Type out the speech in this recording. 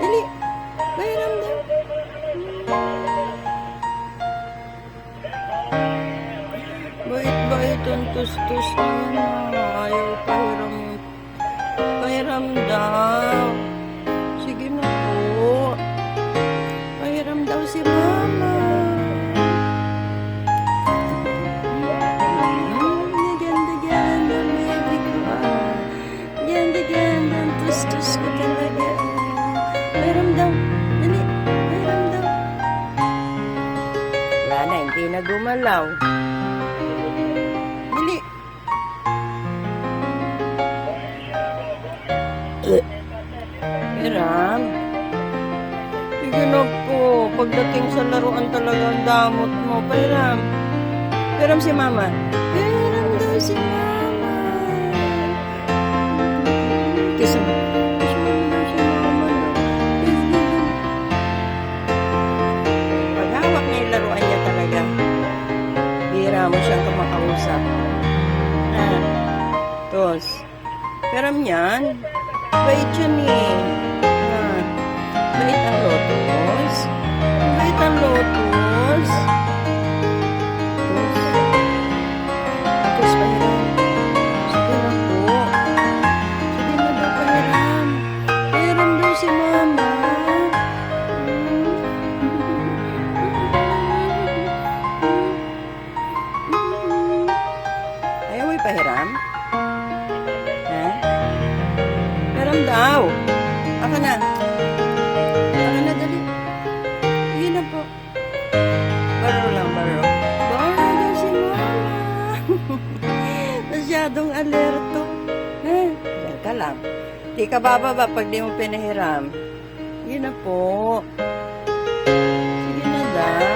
Dali. Pahiram daw. Bait-bait ang tustos na yan. Ayaw pahiram. Pahiram daw. Sige na po. Pahiram daw si mama. Ganda-ganda, baby ko. Ganda-ganda ang tustos ko talaga. Pahiram daw. Dali. Pahiram daw. Wala na, hindi na gumalaw. Dali. Pahiram. Sige na po. Pagdating sa laruan talaga ang damot mo. Pahiram. Pahiram si mama. Pahiram daw si mama. Kiss mo. Kiss mo daw si mama. Pag hawak niya yung laruan niya talaga, bira mo siyang kumakausap. Tos. Pahiram niyan. Bait yan eh. Bait ang lotus. Bait ang lotus. Tos, pahiram. Sige na po. Sige na daw pahiram. Pahiram daw si mama. Ayaw mo ipahiram? Ha? Pahiram daw. Aka na. Aka na, dali. Sige na po. Baro lang, baro. Baro daw si mama. Masyadong alerto. Yan ka lang. Di ka bababa pag di mo pinahiram. Sige na po. Sige na daw.